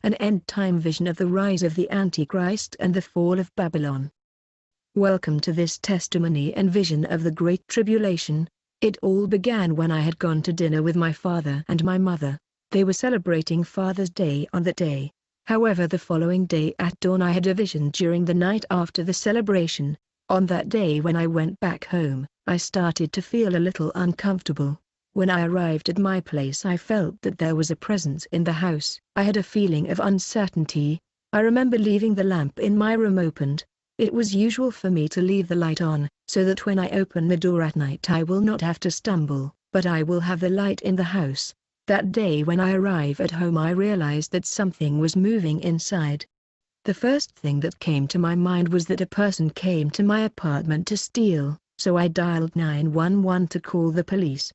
an end-time vision of the rise of the Antichrist and the fall of Babylon. Welcome to this testimony and vision of the Great Tribulation. It all began when I had gone to dinner with my father and my mother. They were celebrating Father's Day on that day. However, the following day at dawn I had a vision during the night after the celebration. On that day when I went back home, I started to feel a little uncomfortable. When I arrived at my place I felt that there was a presence in the house. I had a feeling of uncertainty. I remember leaving the lamp in my room opened. It was usual for me to leave the light on, so that when I open the door at night I will not have to stumble, but I will have the light in the house. That day when I arrived at home I realized that something was moving inside. The first thing that came to my mind was that a person came to my apartment to steal, so I dialed 911 to call the police.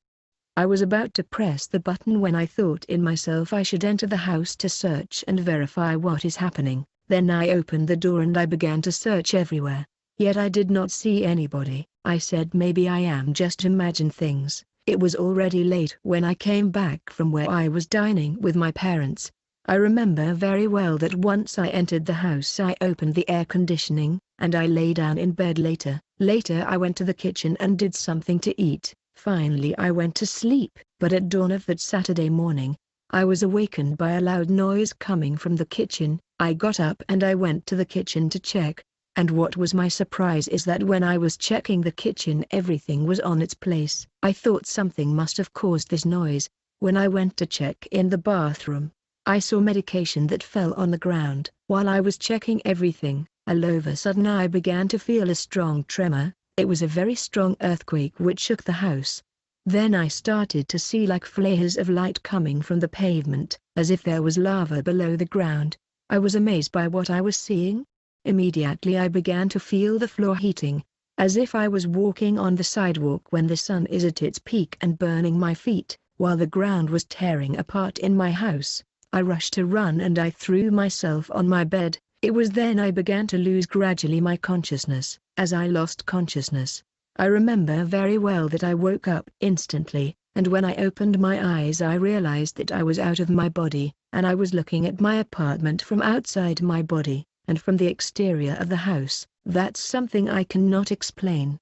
I was about to press the button when I thought in myself I should enter the house to search and verify what is happening. Then I opened the door and I began to search everywhere. Yet I did not see anybody. I said maybe I am just imagine things. It was already late when I came back from where I was dining with my parents. I remember very well that once I entered the house I opened the air conditioning, and I lay down in bed later. Later I went to the kitchen and did something to eat. Finally I went to sleep. But at dawn of that Saturday morning, I was awakened by a loud noise coming from the kitchen. I got up and I went to the kitchen to check. And what was my surprise is that when I was checking the kitchen everything was on its place. I thought something must have caused this noise. When I went to check in the bathroom, I saw medication that fell on the ground. While I was checking everything, all of a sudden I began to feel a strong tremor. It was a very strong earthquake which shook the house. Then I started to see like flares of light coming from the pavement, as if there was lava below the ground. I was amazed by what I was seeing. Immediately I began to feel the floor heating, as if I was walking on the sidewalk when the sun is at its peak and burning my feet, while the ground was tearing apart in my house. I rushed to run and I threw myself on my bed. It was then I began to lose gradually my consciousness. As I lost consciousness, I remember very well that I woke up instantly, and when I opened my eyes I realized that I was out of my body, and I was looking at my apartment from outside my body, and from the exterior of the house. That's something I cannot explain.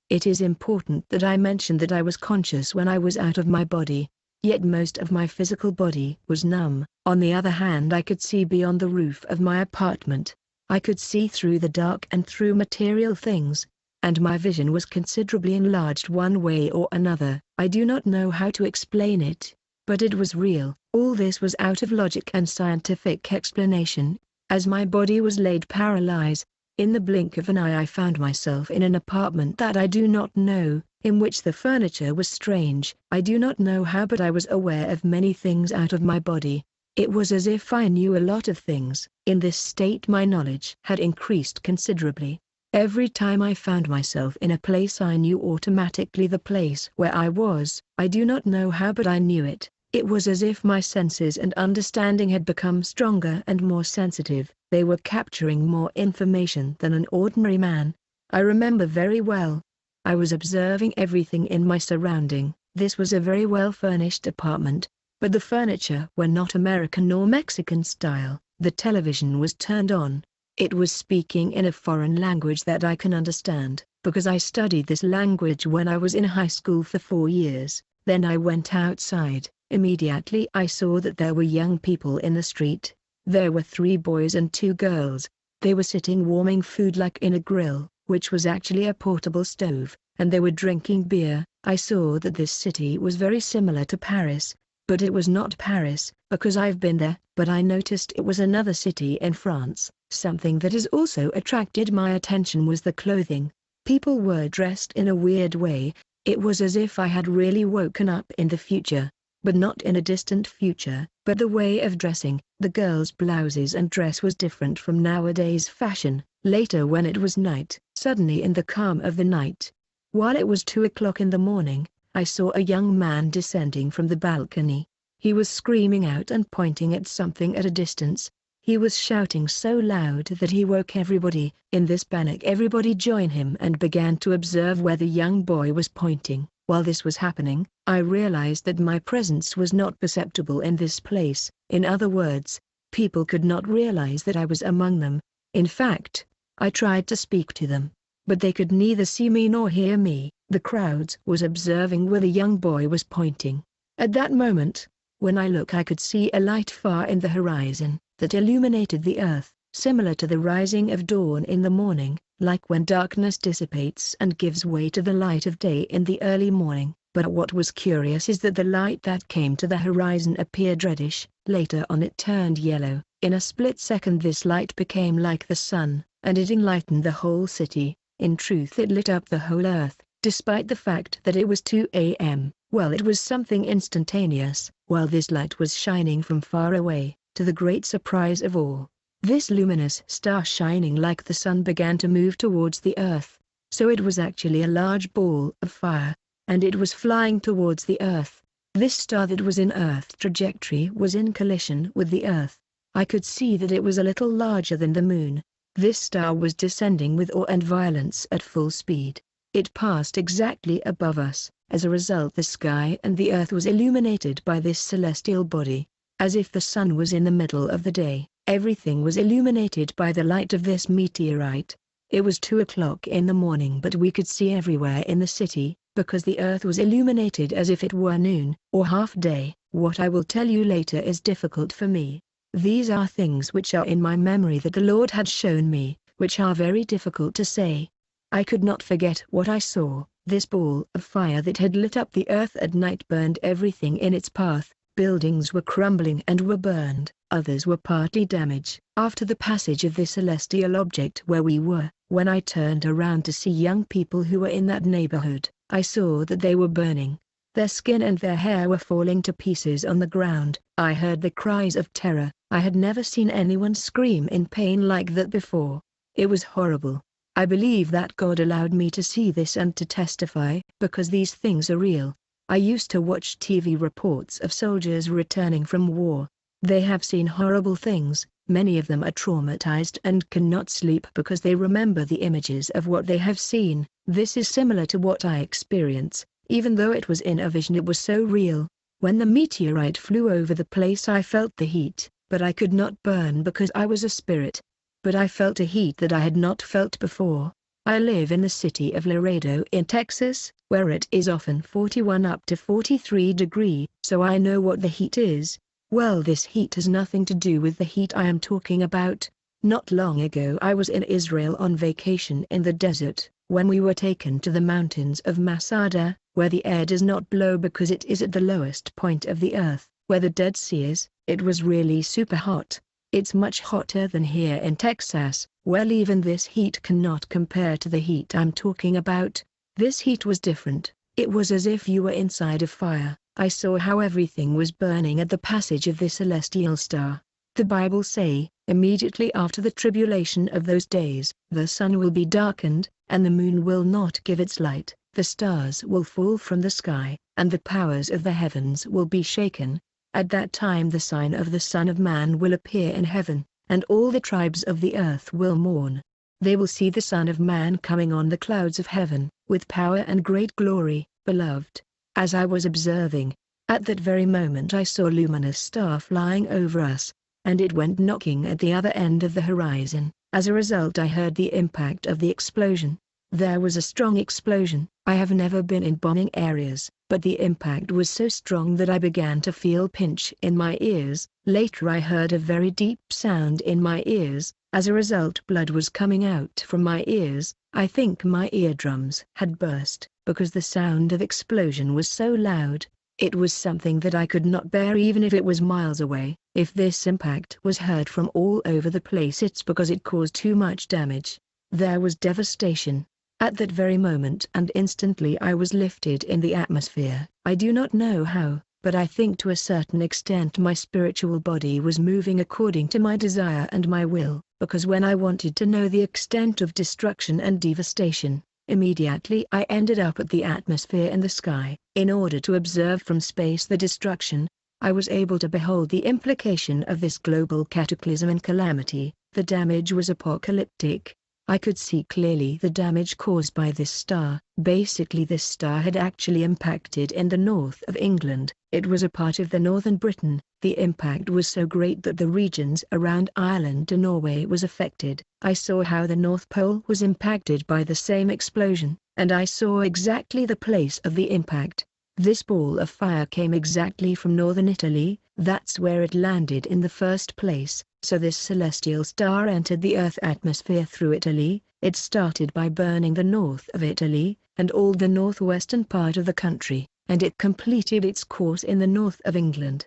It is important that I mention that I was conscious when I was out of my body, yet most of my physical body was numb. On the other hand, I could see beyond the roof of my apartment. I could see through the dark and through material things, and my vision was considerably enlarged one way or another. I do not know how to explain it, but it was real. All this was out of logic and scientific explanation. As my body was laid paralyzed, in the blink of an eye I found myself in an apartment that I do not know, in which the furniture was strange. I do not know how, but I was aware of many things out of my body. It was as if I knew a lot of things. In this state my knowledge had increased considerably. Every time I found myself in a place I knew automatically the place where I was. I do not know how, but I knew it. It was as if my senses and understanding had become stronger and more sensitive. They were capturing more information than an ordinary man. I remember very well. I was observing everything in my surrounding. This was a very well-furnished apartment, but the furniture were not American nor Mexican style. The television was turned on. It was speaking in a foreign language that I can understand, because I studied this language when I was in high school for 4 years. Then I went outside. Immediately I saw that there were young people in the street. There were 3 boys and 2 girls. They were sitting warming food like in a grill, which was actually a portable stove, and they were drinking beer. I saw that this city was very similar to Paris, but it was not Paris, because I've been there. But I noticed it was another city in France. Something that has also attracted my attention was the clothing. People were dressed in a weird way. It was as if I had really woken up in the future, but not in a distant future. But the way of dressing, the girls' blouses and dress was different from nowadays fashion. Later when it was night, suddenly in the calm of the night, while it was 2 o'clock in the morning, I saw a young man descending from the balcony. He was screaming out and pointing at something at a distance. He was shouting so loud that he woke everybody. In this panic everybody joined him and began to observe where the young boy was pointing. While this was happening, I realized that my presence was not perceptible in this place. In other words, People could not realize that I was among them. In fact, I tried to speak to them, but they could neither see me nor hear me. The crowd was observing where the young boy was pointing. At that moment, when I looked, I could see a light far in the horizon, that illuminated the earth, similar to the rising of dawn in the morning, like when darkness dissipates and gives way to the light of day in the early morning. But what was curious is that the light that came to the horizon appeared reddish, later on it turned yellow. In a split second this light became like the sun, and it enlightened the whole city. In truth it lit up the whole earth, despite the fact that it was 2 a.m. Well, it was something instantaneous. While this light was shining from far away, to the great surprise of all, this luminous star shining like the sun began to move towards the earth. So it was actually a large ball of fire, and it was flying towards the earth. This star that was in Earth's trajectory was in collision with the earth. I could see that it was a little larger than the moon. This star was descending with awe and violence at full speed. It passed exactly above us. As a result, the sky and the earth was illuminated by this celestial body. As if the sun was in the middle of the day, everything was illuminated by the light of this meteorite. It was 2 o'clock in the morning, but we could see everywhere in the city, because the earth was illuminated as if it were noon, or half day. What I will tell you later is difficult for me. These are things which are in my memory that the Lord had shown me, which are very difficult to say. I could not forget what I saw. This ball of fire that had lit up the earth at night burned everything in its path. Buildings were crumbling and were burned, others were partly damaged. After the passage of this celestial object where we were, when I turned around to see young people who were in that neighborhood, I saw that they were burning. Their skin and their hair were falling to pieces on the ground. I heard the cries of terror. I had never seen anyone scream in pain like that before. It was horrible. I believe that God allowed me to see this and to testify, because these things are real. I used to watch TV reports of soldiers returning from war. They have seen horrible things. Many of them are traumatized and cannot sleep because they remember the images of what they have seen. This is similar to what I experience. Even though it was in a vision, it was so real. When the meteorite flew over the place, I felt the heat, but I could not burn because I was a spirit. But I felt a heat that I had not felt before. I live in the city of Laredo in Texas, where it is often 41 up to 43 degrees, so I know what the heat is. Well, this heat has nothing to do with the heat I am talking about. Not long ago I was in Israel on vacation in the desert, when we were taken to the mountains of Masada, where the air does not blow because it is at the lowest point of the earth, where the Dead Sea is. It was really super hot. It's much hotter than here in Texas. Well, even this heat cannot compare to the heat I'm talking about. This heat was different. It was as if you were inside a fire. I saw how everything was burning at the passage of this celestial star. The Bible say, immediately after the tribulation of those days, the sun will be darkened, and the moon will not give its light, the stars will fall from the sky, and the powers of the heavens will be shaken. At that time the sign of the Son of Man will appear in heaven, and all the tribes of the earth will mourn. They will see the Son of Man coming on the clouds of heaven, with power and great glory. Beloved, as I was observing, at that very moment I saw a luminous star flying over us, and it went knocking at the other end of the horizon. As a result, I heard the impact of the explosion. There was a strong explosion. I have never been in bombing areas, but the impact was so strong that I began to feel pinch in my ears. Later I heard a very deep sound in my ears. As a result, blood was coming out from my ears. I think my eardrums had burst, because the sound of explosion was so loud. It was something that I could not bear even if it was miles away. If this impact was heard from all over the place, it's because it caused too much damage. There was devastation. At that very moment and instantly I was lifted in the atmosphere. I do not know how, but I think to a certain extent my spiritual body was moving according to my desire and my will, because when I wanted to know the extent of destruction and devastation, immediately I ended up at the atmosphere in the sky. In order to observe from space the destruction, I was able to behold the implication of this global cataclysm and calamity. The damage was apocalyptic. I could see clearly the damage caused by this star. Basically this star had actually impacted in the north of England. It was a part of the northern Britain. The impact was so great that the regions around Ireland and Norway was affected. I saw how the North Pole was impacted by the same explosion, and I saw exactly the place of the impact. This ball of fire came exactly from northern Italy. That's where it landed in the first place. So this celestial star entered the Earth atmosphere through Italy. It started by burning the north of Italy, and all the northwestern part of the country, and it completed its course in the north of England.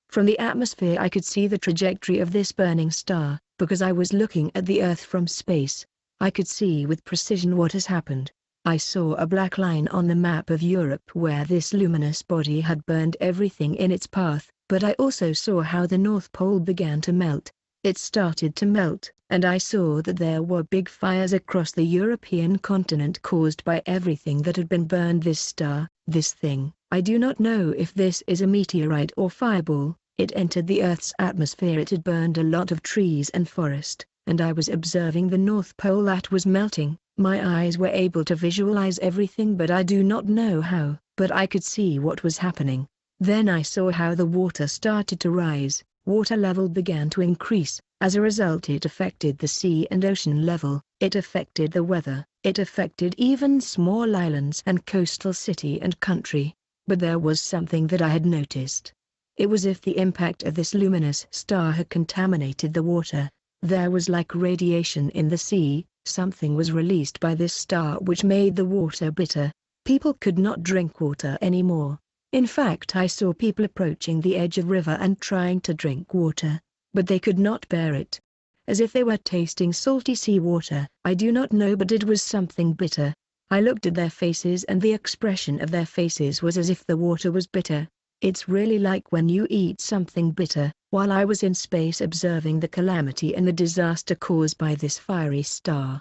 From the atmosphere I could see the trajectory of this burning star, because I was looking at the Earth from space. I could see with precision what has happened. I saw a black line on the map of Europe where this luminous body had burned everything in its path, but I also saw how the North Pole began to melt. It started to melt, and I saw that there were big fires across the European continent caused by everything that had been burned. This star, this thing, I do not know if this is a meteorite or fireball. It entered the Earth's atmosphere. It had burned a lot of trees and forest, and I was observing the North Pole that was melting. My eyes were able to visualize everything, but I do not know how, but I could see what was happening. Then I saw how the water started to rise. Water level began to increase. As a result it affected the sea and ocean level. It affected the weather. It affected even small islands and coastal city and country. But there was something that I had noticed. It was as if the impact of this luminous star had contaminated the water. There was like radiation in the sea. Something was released by this star which made the water bitter. People could not drink water anymore. In fact, I saw people approaching the edge of river and trying to drink water, but they could not bear it. As if they were tasting salty sea water. I do not know, but it was something bitter. I looked at their faces and the expression of their faces was as if the water was bitter. It's really like when you eat something bitter. While I was in space observing the calamity and the disaster caused by this fiery star.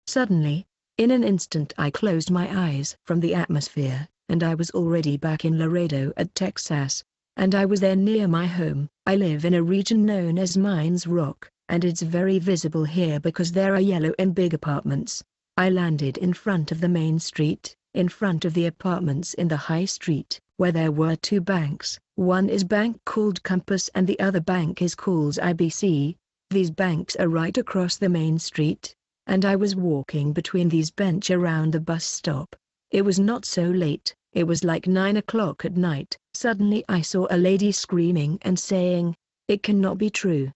Suddenly, in an instant I closed my eyes from the atmosphere, and I was already back in Laredo at Texas. And I was there near my home. I live in a region known as Mines Rock, and it's very visible here because there are yellow and big apartments. I landed in front of the main street, in front of the apartments in the high street, where there were two banks. One is bank called Compass and the other bank is called IBC. These banks are right across the main street, and I was walking between these bench around the bus stop. It was not so late, it was like 9 o'clock at night. Suddenly I saw a lady screaming and saying, "It cannot be true.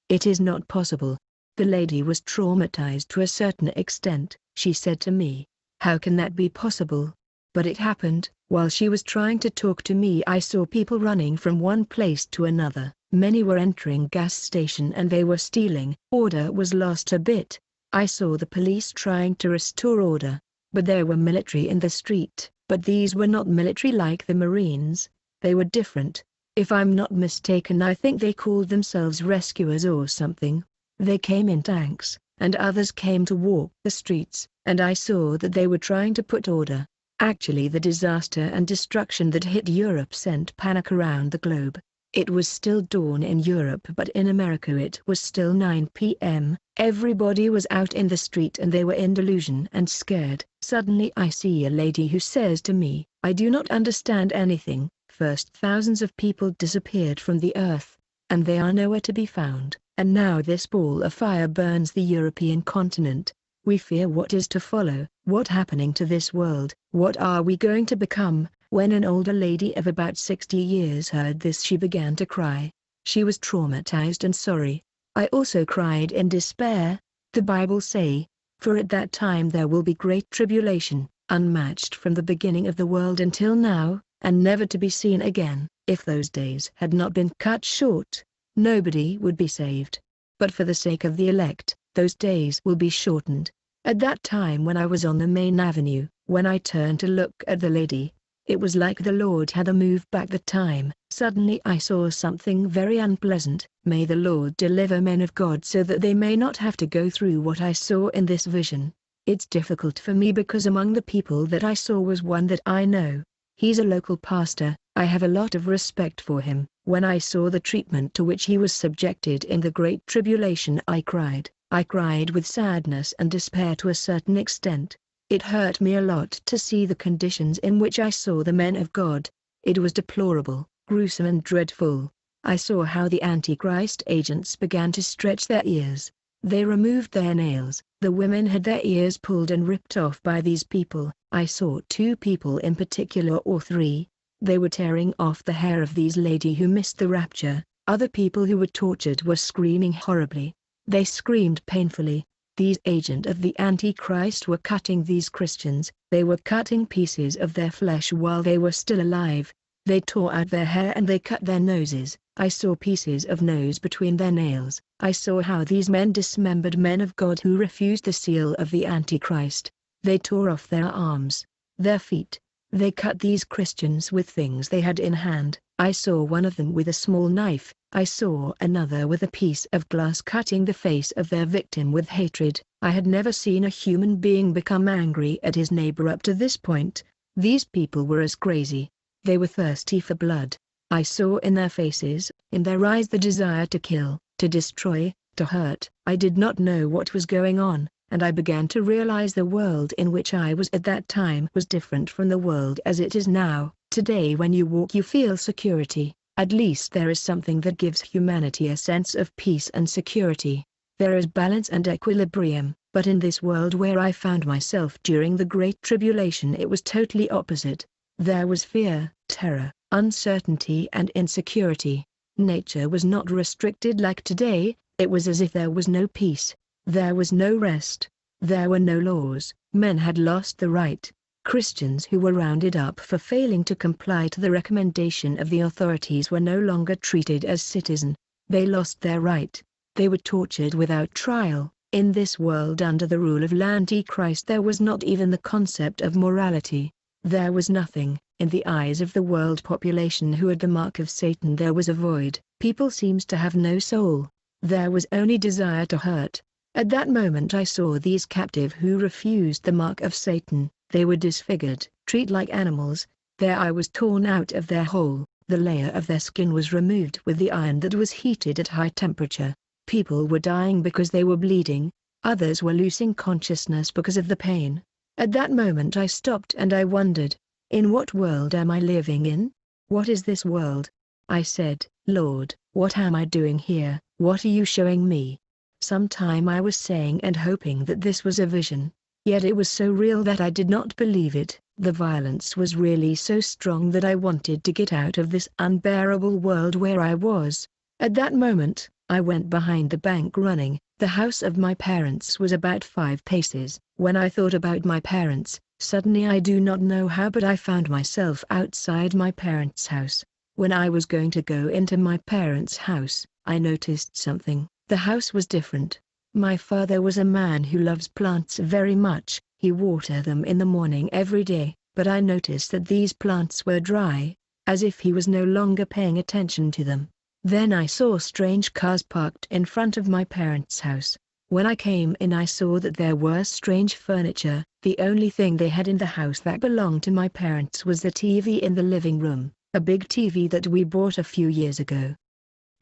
It is not possible." The lady was traumatized to a certain extent. She said to me, "How can that be possible?" But it happened. While she was trying to talk to me, I saw people running from one place to another. Many were entering gas station and they were stealing. Order was lost a bit. I saw the police trying to restore order, but there were military in the street. But these were not military like the Marines. They were different. If I'm not mistaken, I think they called themselves rescuers or something. They came in tanks, and others came to walk the streets, and I saw that they were trying to put order. Actually, the disaster and destruction that hit Europe sent panic around the globe. It was still dawn in Europe, but in America it was still 9 p.m. Everybody was out in the street and they were in delusion and scared. Suddenly I see a lady who says to me, "I do not understand anything." First thousands of people disappeared from the earth, and they are nowhere to be found. And now this ball of fire burns the European continent. We fear what is to follow. What happening to this world? What are we going to become? When an older lady of about 60 years heard this, she began to cry. She was traumatized and sorry. I also cried in despair. The Bible say, "For at that time there will be great tribulation, unmatched from the beginning of the world until now, and never to be seen again." If those days had not been cut short, nobody would be saved. But for the sake of the elect, those days will be shortened. At that time when I was on the main avenue, when I turned to look at the lady, it was like the Lord had moved back the time. Suddenly I saw something very unpleasant. May the Lord deliver men of God so that they may not have to go through what I saw in this vision. It's difficult for me because among the people that I saw was one that I know. He's a local pastor. I have a lot of respect for him. When I saw the treatment to which he was subjected in the Great Tribulation, I cried. I cried with sadness and despair to a certain extent. It hurt me a lot to see the conditions in which I saw the men of God. It was deplorable, gruesome and dreadful. I saw how the Antichrist agents began to stretch their ears. They removed their nails. The women had their ears pulled and ripped off by these people. I saw 2 people in particular, or 3. They were tearing off the hair of these ladies who missed the rapture. Other people who were tortured were screaming horribly. They screamed painfully. These agents of the Antichrist were cutting these Christians. They were cutting pieces of their flesh while they were still alive. They tore out their hair and they cut their noses. I saw pieces of nose between their nails. I saw how these men dismembered men of God who refused the seal of the Antichrist. They tore off their arms, their feet. They cut these Christians with things they had in hand. I saw one of them with a small knife. I saw another with a piece of glass cutting the face of their victim with hatred. I had never seen a human being become angry at his neighbor up to this point. These people were as crazy. They were thirsty for blood. I saw in their faces, in their eyes, the desire to kill, to destroy, to hurt. I did not know what was going on, and I began to realize the world in which I was at that time was different from the world as it is now. Today when you walk you feel security. At least there is something that gives humanity a sense of peace and security. There is balance and equilibrium, but in this world where I found myself during the Great Tribulation it was totally opposite. There was fear, terror, uncertainty and insecurity. Nature was not restricted like today. It was as if there was no peace. There was no rest. There were no laws. Men had lost the right. Christians who were rounded up for failing to comply to the recommendation of the authorities were no longer treated as citizens. They lost their right. They were tortured without trial. In this world under the rule of Antichrist there was not even the concept of morality. There was nothing. In the eyes of the world population who had the mark of Satan there was a void. People seemed to have no soul. There was only desire to hurt. At that moment I saw these captive who refused the mark of Satan. They were disfigured, treated like animals. Their eye was torn out of their hole. The layer of their skin was removed with the iron that was heated at high temperature. People were dying because they were bleeding. Others were losing consciousness because of the pain. At that moment I stopped and I wondered, in what world am I living in? What is this world? I said, Lord, what am I doing here? What are you showing me? Sometime I was saying and hoping that this was a vision. Yet it was so real that I did not believe it. The violence was really so strong that I wanted to get out of this unbearable world where I was. At that moment, I went behind the bank running. The house of my parents was about 5 paces. When I thought about my parents, suddenly I do not know how but I found myself outside my parents' house. When I was going to go into my parents' house, I noticed something. The house was different. My father was a man who loves plants very much. He watered them in the morning every day, but I noticed that these plants were dry, as if he was no longer paying attention to them. Then I saw strange cars parked in front of my parents' house. When I came in I saw that there were strange furniture. The only thing they had in the house that belonged to my parents was the TV in the living room, a big TV that we bought a few years ago.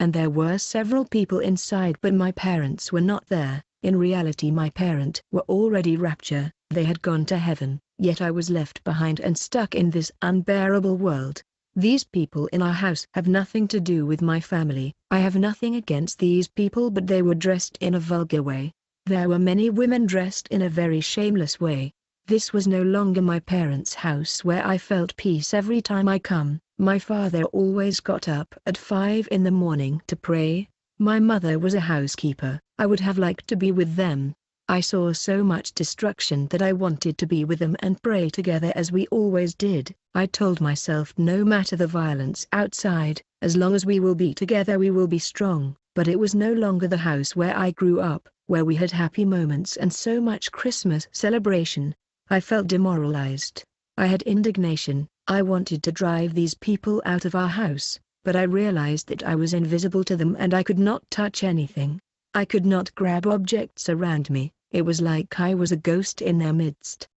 And there were several people inside but my parents were not there. In reality my parents were already raptured. They had gone to heaven, yet I was left behind and stuck in this unbearable world. These people in our house have nothing to do with my family. I have nothing against these people but they were dressed in a vulgar way. There were many women dressed in a very shameless way. This was no longer my parents' house where I felt peace every time I come. My father always got up at 5 in the morning to pray. My mother was a housekeeper. I would have liked to be with them. I saw so much destruction that I wanted to be with them and pray together as we always did. I told myself no matter the violence outside, as long as we will be together we will be strong. But it was no longer the house where I grew up, where we had happy moments and so much Christmas celebration. I felt demoralized. I had indignation. I wanted to drive these people out of our house, but I realized that I was invisible to them and I could not touch anything. I could not grab objects around me. It was like I was a ghost in their midst.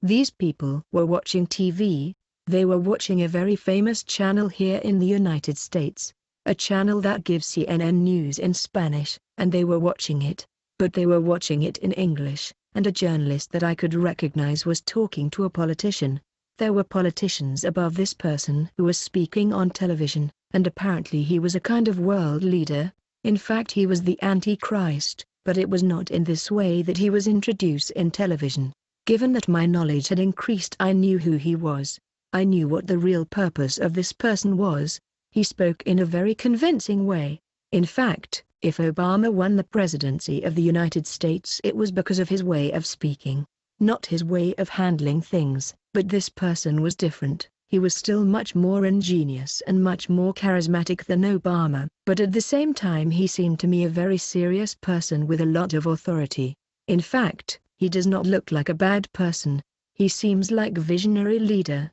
These people were watching TV. They were watching a very famous channel here in the United States, a channel that gives CNN news in Spanish, and they were watching it. but they were watching it in English, and a journalist that I could recognize was talking to a politician. There were politicians above this person who was speaking on television, and apparently he was a kind of world leader. In fact, he was the Antichrist, but it was not in this way that he was introduced in television. Given that my knowledge had increased, I knew who he was. I knew what the real purpose of this person was. He spoke in a very convincing way. In fact, if Obama won the presidency of the United States, it was because of his way of speaking, not his way of handling things. But this person was different. He was still much more ingenious and much more charismatic than Obama, but at the same time he seemed to me a very serious person with a lot of authority. In fact, he does not look like a bad person. He seems like a visionary leader.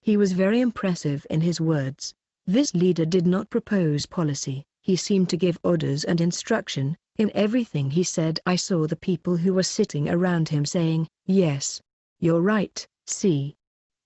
He was very impressive in his words. This leader did not propose policy. He seemed to give orders and instruction. In everything he said, I saw the people who were sitting around him saying, "Yes, you're right, see.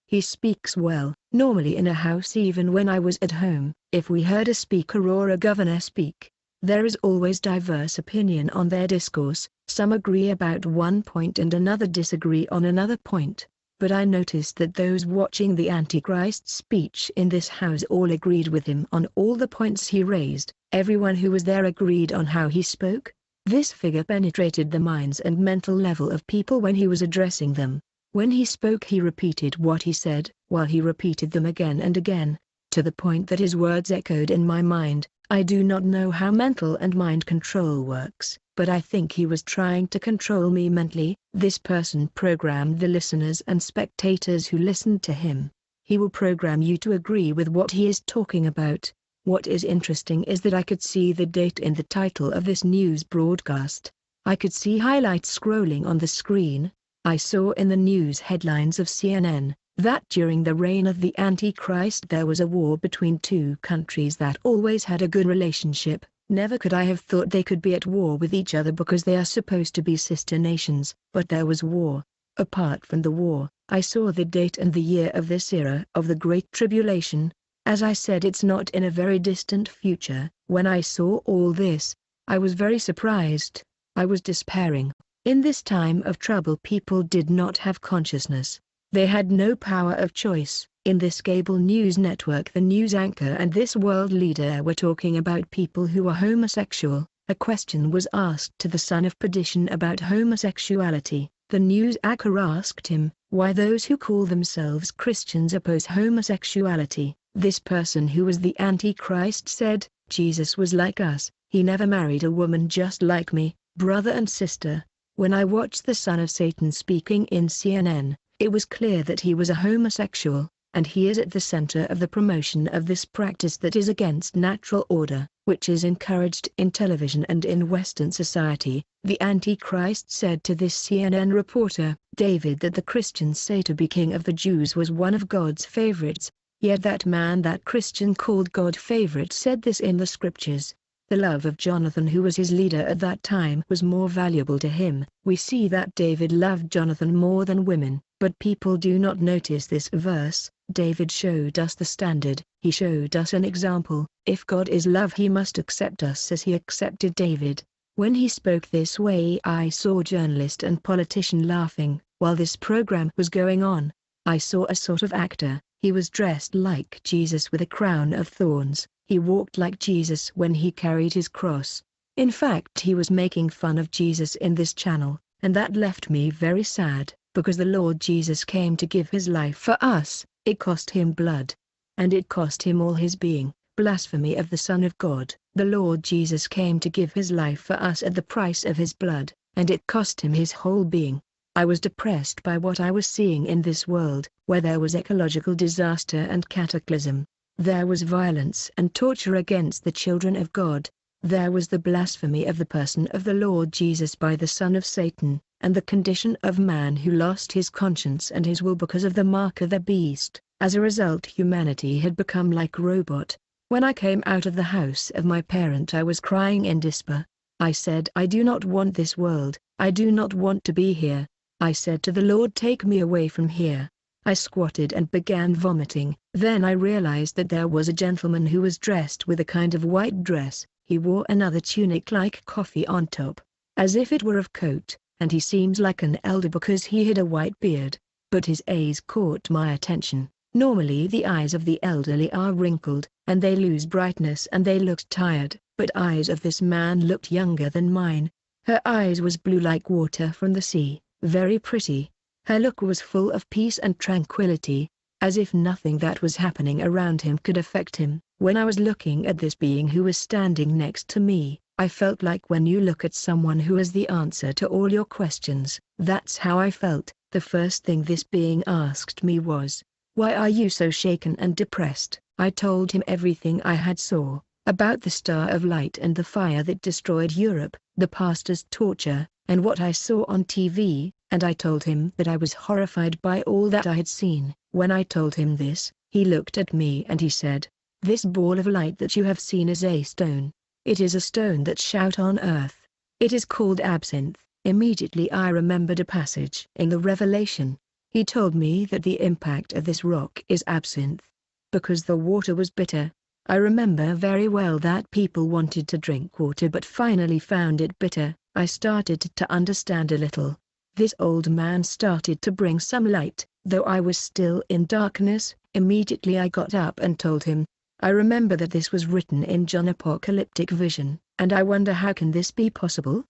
He speaks well." Normally in a house, even when I was at home, if we heard a speaker or a governor speak, there is always diverse opinion on their discourse. Some agree about one point and another disagree on another point. But I noticed that those watching the Antichrist speech in this house all agreed with him on all the points he raised. Everyone who was there agreed on how he spoke. This figure penetrated the minds and mental level of people when he was addressing them. When he spoke, he repeated what he said, while he repeated them again and again, to the point that his words echoed in my mind. I do not know how mental and mind control works, but I think he was trying to control me mentally. This person programmed the listeners and spectators who listened to him. He will program you to agree with what he is talking about. What is interesting is that I could see the date in the title of this news broadcast. I could see highlights scrolling on the screen. I saw in the news headlines of CNN that during the reign of the Antichrist there was a war between two countries that always had a good relationship. Never could I have thought they could be at war with each other because they are supposed to be sister nations, but there was war. Apart from the war, I saw the date and the year of this era of the Great Tribulation. As I said, it's not in a very distant future. When I saw all this, I was very surprised. I was despairing. In this time of trouble, people did not have consciousness. They had no power of choice. In this cable news network, the news anchor and this world leader were talking about people who were homosexual. A question was asked to the son of perdition about homosexuality. The news anchor asked him, why those who call themselves Christians oppose homosexuality. This person who was the Antichrist said, Jesus was like us. He never married a woman, just like me, brother and sister. When I watched the son of Satan speaking in CNN, it was clear that he was a homosexual, and he is at the center of the promotion of this practice that is against natural order, which is encouraged in television and in Western society. The Antichrist said to this CNN reporter, David, that the Christians say to be king of the Jews was one of God's favorites. Yet that man that Christian called God favorite said this in the scriptures. The love of Jonathan, who was his leader at that time, was more valuable to him. We see that David loved Jonathan more than women, but people do not notice this verse. David showed us the standard. He showed us an example. If God is love, he must accept us as he accepted David. When he spoke this way, I saw journalist and politician laughing. While this program was going on, I saw a sort of actor. He was dressed like Jesus with a crown of thorns. He walked like Jesus when he carried his cross. In fact, he was making fun of Jesus in this channel, and that left me very sad, because the Lord Jesus came to give his life for us. It cost him blood, and it cost him all his being. Blasphemy of the Son of God. The Lord Jesus came to give his life for us at the price of his blood, and it cost him his whole being. I was depressed by what I was seeing in this world, where there was ecological disaster and cataclysm. There was violence and torture against the children of God. There was the blasphemy of the person of the Lord Jesus by the son of Satan, and the condition of man who lost his conscience and his will because of the mark of the beast. As a result, humanity had become like robot. When I came out of the house of my parent, I was crying in despair. I said, I do not want this world. I do not want to be here. I said to the Lord, take me away from here. I squatted and began vomiting. Then I realized that there was a gentleman who was dressed with a kind of white dress. He wore another tunic like coffee on top. as if it were of coat, and he seemed like an elder because he had a white beard. But his eyes caught my attention. Normally the eyes of the elderly are wrinkled, and they lose brightness and they looked tired, but eyes of this man looked younger than mine. Her eyes was blue like water from the sea, very pretty. Her look was full of peace and tranquility, as if nothing that was happening around him could affect him. When I was looking at this being who was standing next to me, I felt like when you look at someone who has the answer to all your questions. That's how I felt. The first thing this being asked me was, "Why are you so shaken and depressed?" I told him everything I had saw, about the star of light and the fire that destroyed Europe, the pastor's torture, and what I saw on TV, and I told him that I was horrified by all that I had seen. When I told him this, he looked at me and he said, "This ball of light that you have seen is a stone. It is a stone that shout on earth. It is called absinthe." Immediately I remembered a passage in the Revelation. He told me that the impact of this rock is absinthe, because the water was bitter. I remember very well that people wanted to drink water but finally found it bitter. I started to understand a little. This old man started to bring some light, though I was still in darkness. Immediately I got up and told him, "I remember that this was written in John's apocalyptic vision, and I wonder how can this be possible?"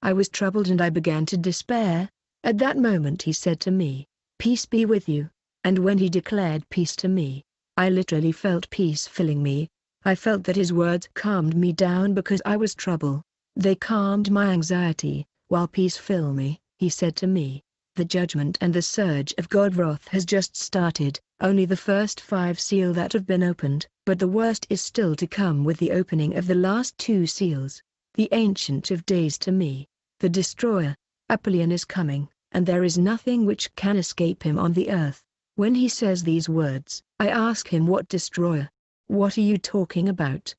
I was troubled and I began to despair. At that moment he said to me, "Peace be with you," and when he declared peace to me, I literally felt peace filling me. I felt that his words calmed me down because I was troubled. They calmed my anxiety, while peace filled me. He said to me, "The judgment and the surge of God's wrath has just started, only the first 5 seals that have been opened, but the worst is still to come with the opening of the last 2 seals. The Ancient of Days to me, the Destroyer, Apollyon is coming, and there is nothing which can escape him on the earth." When he says these words, I ask him, "What destroyer? What are you talking about?"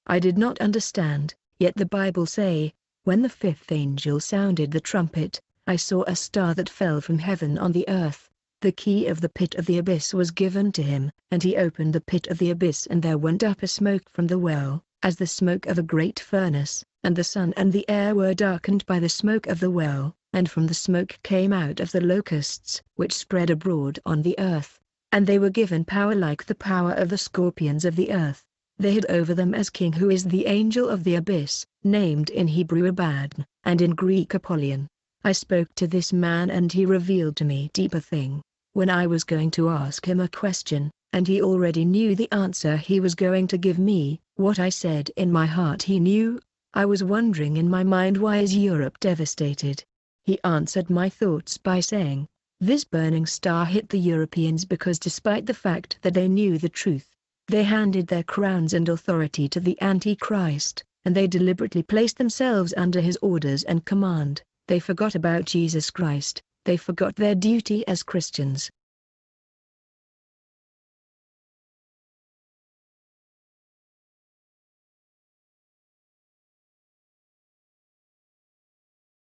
I did not understand, yet the Bible say, "When the 5th angel sounded the trumpet, I saw a star that fell from heaven on the earth. The key of the pit of the abyss was given to him, and he opened the pit of the abyss and there went up a smoke from the well, as the smoke of a great furnace, and the sun and the air were darkened by the smoke of the well, and from the smoke came out of the locusts, which spread abroad on the earth, and they were given power like the power of the scorpions of the earth. They had over them as king who is the angel of the abyss, named in Hebrew Abaddon, and in Greek Apollyon." I spoke to this man and he revealed to me deeper thing. When I was going to ask him a question, and he already knew the answer he was going to give me, what I said in my heart he knew. I was wondering in my mind, why is Europe devastated? He answered my thoughts by saying, "This burning star hit the Europeans because despite the fact that they knew the truth, they handed their crowns and authority to the Antichrist, and they deliberately placed themselves under his orders and command. They forgot about Jesus Christ, they forgot their duty as Christians,